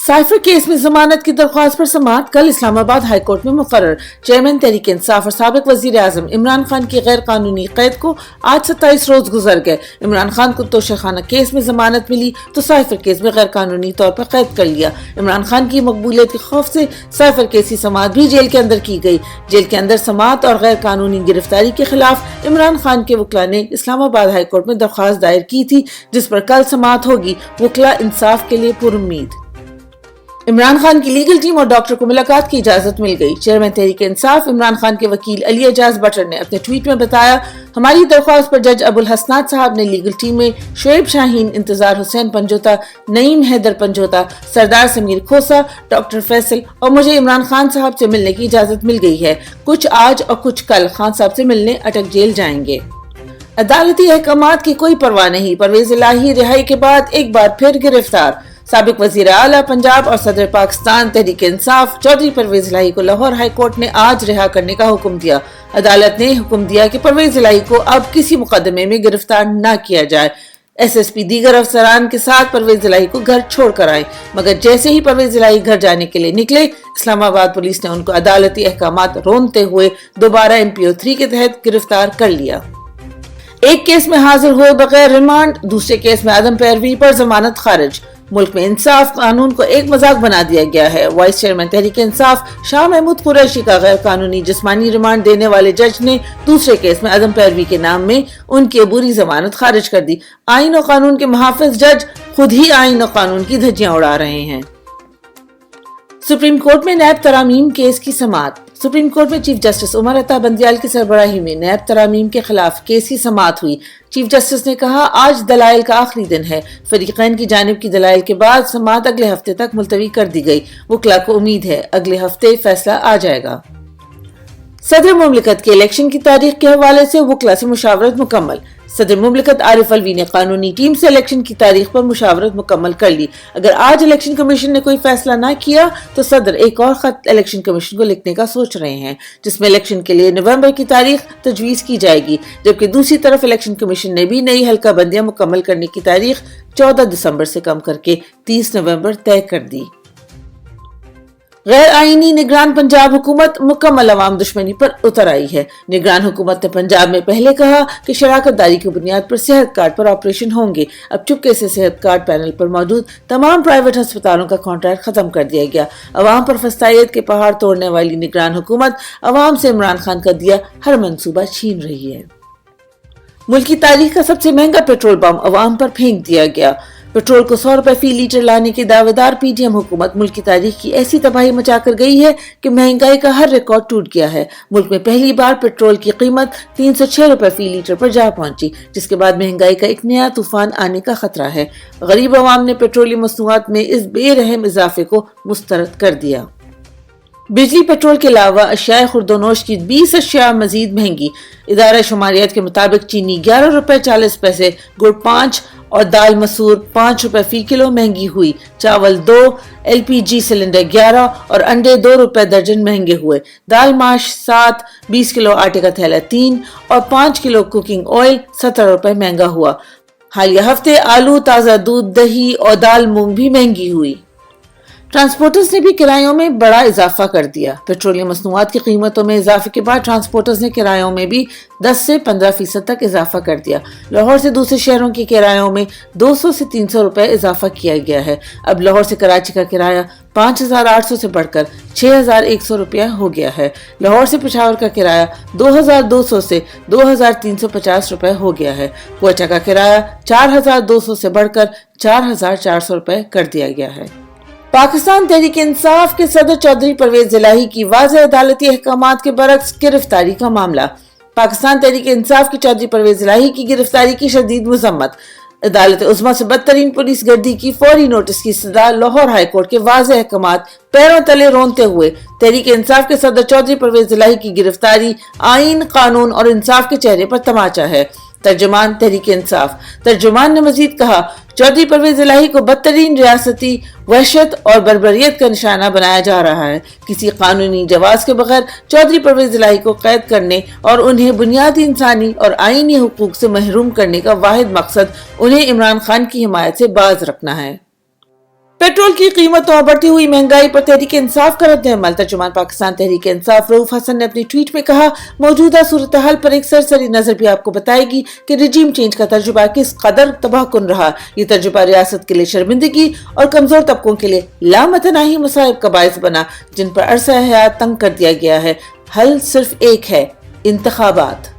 Cipher case में जमानत की दरख्वास्त पर समाअत कल इस्लामाबाद हाई कोर्ट में मुकर्रर। चेयरमैन तहरीक इंसाफ और साबिक वजीर आजम इमरान खान की गैर कानूनी कैद को आज 27 रोज गुजर गए। इमरान खान को तोशाखाना केस में जमानत मिली तो साइफर केस में गैर कानूनी तौर पर कैद कर लिया। इमरान खान की मकबूलियत के खौफ से साइफर केस की समाअत भी जेल के अंदर की गई। जेल के अंदर समाअत और गैर कानूनी गिरफ्तारी के खिलाफ इमरान खान के वकला ने इस्लामाबाद हाई कोर्ट में दरख्वास्त दायर की थी, जिस पर कल समाअत होगी। वकला इंसाफ के लिए पुरुम्मीद। इमरान खान की लीगल टीम और डॉक्टर को मुलाकात की इजाजत मिल गई। चेयरमैन तहरीक इंसाफ इमरान खान के वकील अली एजाज बटर ने अपने ट्वीट में बताया, हमारी दरख्वास्त पर जज अबुल हसनात साहब ने लीगल टीम में शोएब शाहीन, इंतजार हुसैन पंजोता, नईम हैदर पंजोता, सरदार समीर खोसा, डॉक्टर फैसल और मुझे इमरान खान साहब से मिलने की इजाजत मिल गई है। कुछ आज और कुछ कल खान साहब से मिलने अटक जेल जाएंगे। अदालती अहकामात की कोई परवाह नहीं, परवेज इलाही रिहाई के बाद एक बार फिर गिरफ्तार। साबिक वजीर आला पंजाब और सदर पाकिस्तान तहरीक इंसाफ चौधरी परवेज इलाही को लाहौर हाई कोर्ट ने आज रिहा करने का हुक्म दिया। अदालत ने हुक्म दिया कि परवेज इलाही को अब किसी मुकदमे में गिरफ्तार न किया जाए। SSP दीगर अफसरान के साथ परवेज इलाही को घर छोड़ कर आए, मगर जैसे ही परवेज इलाही घर जाने के लिए निकले, इस्लामाबाद पुलिस ने उनको अदालती अहकामात रोनते हुए दोबारा MPO 3 के तहत गिरफ्तार कर लिया। एक केस में हाजिर हुए बगैर रिमांड, दूसरे केस में आदम पैरवी पर जमानत खारिज। मुल्क में इंसाफ कानून को एक मजाक बना दिया गया है। वाइस चेयरमैन तहरीक इंसाफ शाह महमूद कुरैशी का गैर कानूनी जिस्मानी रिमांड देने वाले जज ने दूसरे केस में आदम पैरवी के नाम में उनकी अबूरी जमानत खारिज कर दी। आईन और कानून के मुहाफिज जज खुद ही आईन और कानून की धज्जियां उड़ा रहे हैं। सुप्रीम कोर्ट में नैब तरामीम केस की समाअत। सुप्रीम कोर्ट में चीफ जस्टिस उमर अता बंदियाल की सरबराही में नैब तरामीम के खिलाफ केस की समाअत हुई। चीफ जस्टिस ने कहा, आज दलाइल का आखिरी दिन है। फरीकैन की जानिब की दलाइल के बाद समाअत अगले हफ्ते तक मुलतवी कर दी गई। वकला को उम्मीद है अगले हफ्ते फैसला आ जाएगा। सदर मुमलिकत के इलेक्शन की तारीख के हवाले से वकला से मुशावरत मुकम्मल। सदर मुमलिकत आरिफ अलवी ने कानूनी टीम से इलेक्शन की तारीख पर मुशावरत मुकम्मल कर ली। अगर आज इलेक्शन कमीशन ने कोई फैसला ना किया तो सदर एक और खत इलेक्शन कमीशन को लिखने का सोच रहे हैं, जिसमें इलेक्शन के लिए नवंबर की तारीख तजवीज की जाएगी। जबकि दूसरी तरफ इलेक्शन कमीशन ने भी नई हल्का बंदियां मुकम्मल करने की तारीख 14 दिसंबर से कम करके 30 नवंबर तय कर दी। गैर आईनी निगरान पंजाब हुकूमत मुकम्मल अवाम दुश्मनी पर उतर आई है। निगरान हुकूमत ने पंजाब में पहले कहा कि शराकत दारी की बुनियाद पर सेहत कार्ड पर ऑपरेशन होंगे। अब चुपके से सेहत कार्ड पैनल पर मौजूद तमाम प्राइवेट अस्पतालों का कॉन्ट्रैक्ट खत्म कर दिया गया। अवाम पर फस्तायत के पहाड़ तोड़ने वाली निगरान हुकूमत अवाम से इमरान खान का दिया हर मंसूबा छीन रही है। मुल्क की तारीख का सबसे महंगा पेट्रोल बम अवाम पर फेंक दिया गया। पेट्रोल को 100 रुपए फी लीटर लाने के दावेदार PDM हुकूमत मुल्क की तारीख की ऐसी तबाही मचा कर गई है कि महंगाई का हर रिकॉर्ड टूट गया है। मुल्क में पहली बार पेट्रोल की कीमत 306 रुपए फी लीटर पर जा पहुंची, जिसके बाद महंगाई का एक नया तूफान आने का खतरा है। गरीब अवाम ने पेट्रोलियम मसनूआत में इस बेरहम इजाफे को मुस्तरद कर दिया। बिजली पेट्रोल के अलावा अशियाए खुर्दोनोश की 20 अशिया मजीद महंगी। इदारा शुमारियात के मुताबिक चीनी 11 रुपए 40 पैसे, गुड़ 5 और दाल मसूर 5 रुपए फी किलो महंगी हुई। चावल 2, LPG सिलेंडर 11 और अंडे 2 रुपए दर्जन महंगे हुए। दाल माश 7, 20 किलो आटे का थैला 3 और 5 किलो कुकिंग ऑयल 17 रुपए महंगा हुआ। हालिया हफ्ते आलू, ताज़ा दूध, दही और दाल मूंग भी महंगी हुई। ट्रांसपोर्टर्स ने भी किरायों में बड़ा इजाफा कर दिया। पेट्रोलियम मसनूआत की कीमतों में इजाफे के बाद ट्रांसपोर्टर्स ने किरायों में भी 10 से 15% तक इजाफा कर दिया। लाहौर से दूसरे शहरों के किरायों में 200 से 300 रुपए इजाफा किया गया है। अब लाहौर से कराची का किराया 5,800 से बढ़कर 6,100 रुपया हो गया है। लाहौर से पेशावर का किराया 2,200 से 2,350 रुपए हो गया है। क्वेटा का किराया 4,200 से बढ़कर 4,400 रुपए कर दिया गया है। पाकिस्तान तहरीक इंसाफ के सदर चौधरी परवेज इलाही की वाज़ेह अदालती अहकामात के बरक्स गिरफ्तारी का मामला। पाकिस्तान तहरीक इंसाफ की चौधरी परवेज इलाही की गिरफ्तारी की शदीद मजम्मत। अदालत उज़्मा से बदतरीन पुलिस गर्दी की फौरी नोटिस की सदा लाहौर हाई कोर्ट के वाज़ेह अहकामात पैरों तले रोनते हुए तहरीक इंसाफ के सदर चौधरी परवेज इलाही की गिरफ्तारी आईन, कानून और इंसाफ के चेहरे पर तमाचा है। तर्जुमान तहरीक इंसाफ। तर्जुमान ने मजीद कहा, चौधरी परवेज इलाही को बदतरीन रियासती वहशत और बर्बरियत का निशाना बनाया जा रहा है। किसी कानूनी जवाज के बगैर चौधरी परवेज इलाही को कैद करने और उन्हें बुनियादी इंसानी और आईनी हुकूक से महरूम करने का वाहिद मकसद उन्हें इमरान खान की हिमायत से बाज रखना है। पेट्रोल की कीमतों और बढ़ती हुई महंगाई पर तहरीक इंसाफ का रद्द अमल। तर्जुमान पाकिस्तान तहरीक इंसाफ रऊफ हसन ने अपनी ट्वीट में कहा, मौजूदा सूरत हाल पर एक सरसरी नजर भी आपको बताएगी कि रिजीम चेंज का तर्जुबा किस कदर तबाहकुन रहा। ये तर्जुबा रियासत के लिए शर्मिंदगी और कमजोर तबकों के लिए लामतनाही मुसाइब का बायस बना, जिन पर अरसा हयात तंग कर दिया गया है। हल सिर्फ एक है, इंतखाबात।